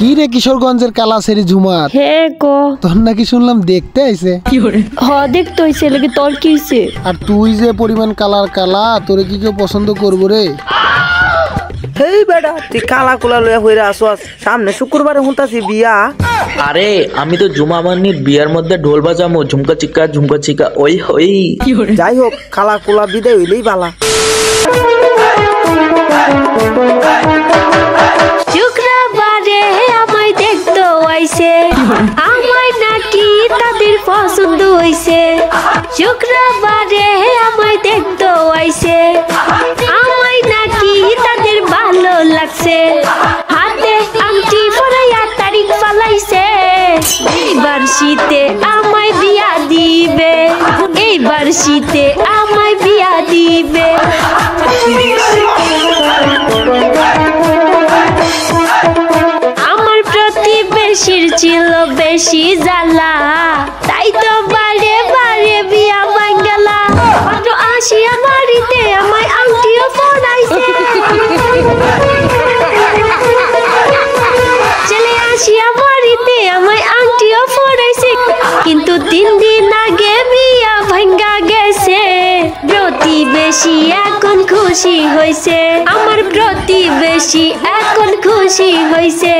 কি রে কিশোরগঞ্জের কালাসেরি ঝুমার? হে গো, তোর নাকি শুনলাম দেখতে আইছে। হ দেখতে হইছে, লাগে তোর কি হইছে? আর তুই যে পরিমাণ কালার কালা, তোরে কি কেউ পছন্দ করবো রে? হেই বেটা, তুই কালা কুলা লইয়া হইরা আসোস, সামনে শুক্রবারে হুঁতাছি বিয়া। আরে আমি তো জুমা বান্নির বিয়ার মধ্যে ঢোল বাজামো, ঝুমকা চিক্কা ওই হই। যাই হোক, কালা কুলা বিদায় হইলেই বালা। শুক্রবারে আমায় দেখতে আইছে, আমায় নাকি তাদের পছন্দ হইছে। শুক্রবারে আমায় দেখতে আইছে, আমায় নাকি তাদের ভালো লাগছে। হাতে আংটি পরাইয়া তারিখ ফালাইছে, এইবার শীতে আমায় বিয়া দিবে, এইবার শীতে আমায় বিয়া দিবে। আমার প্রতিবেশীর ছিল বেশি জ্বালা, তাই তো বারে বারে বিয়া ভাঙ্গালা। মাত্র আসিয়া বাড়িতে আমায় আংটিও পরাইছে, ছেলে আসিয়া বাড়িতে আমায় আংটিও পরাইছে। কিন্তু 3 দিন আগে বিয়া ভাঙ্গা গেছে, প্রতিবেশী এখন খুশি হইছে, আমার প্রতিবেশী এখন খুশি হইছে।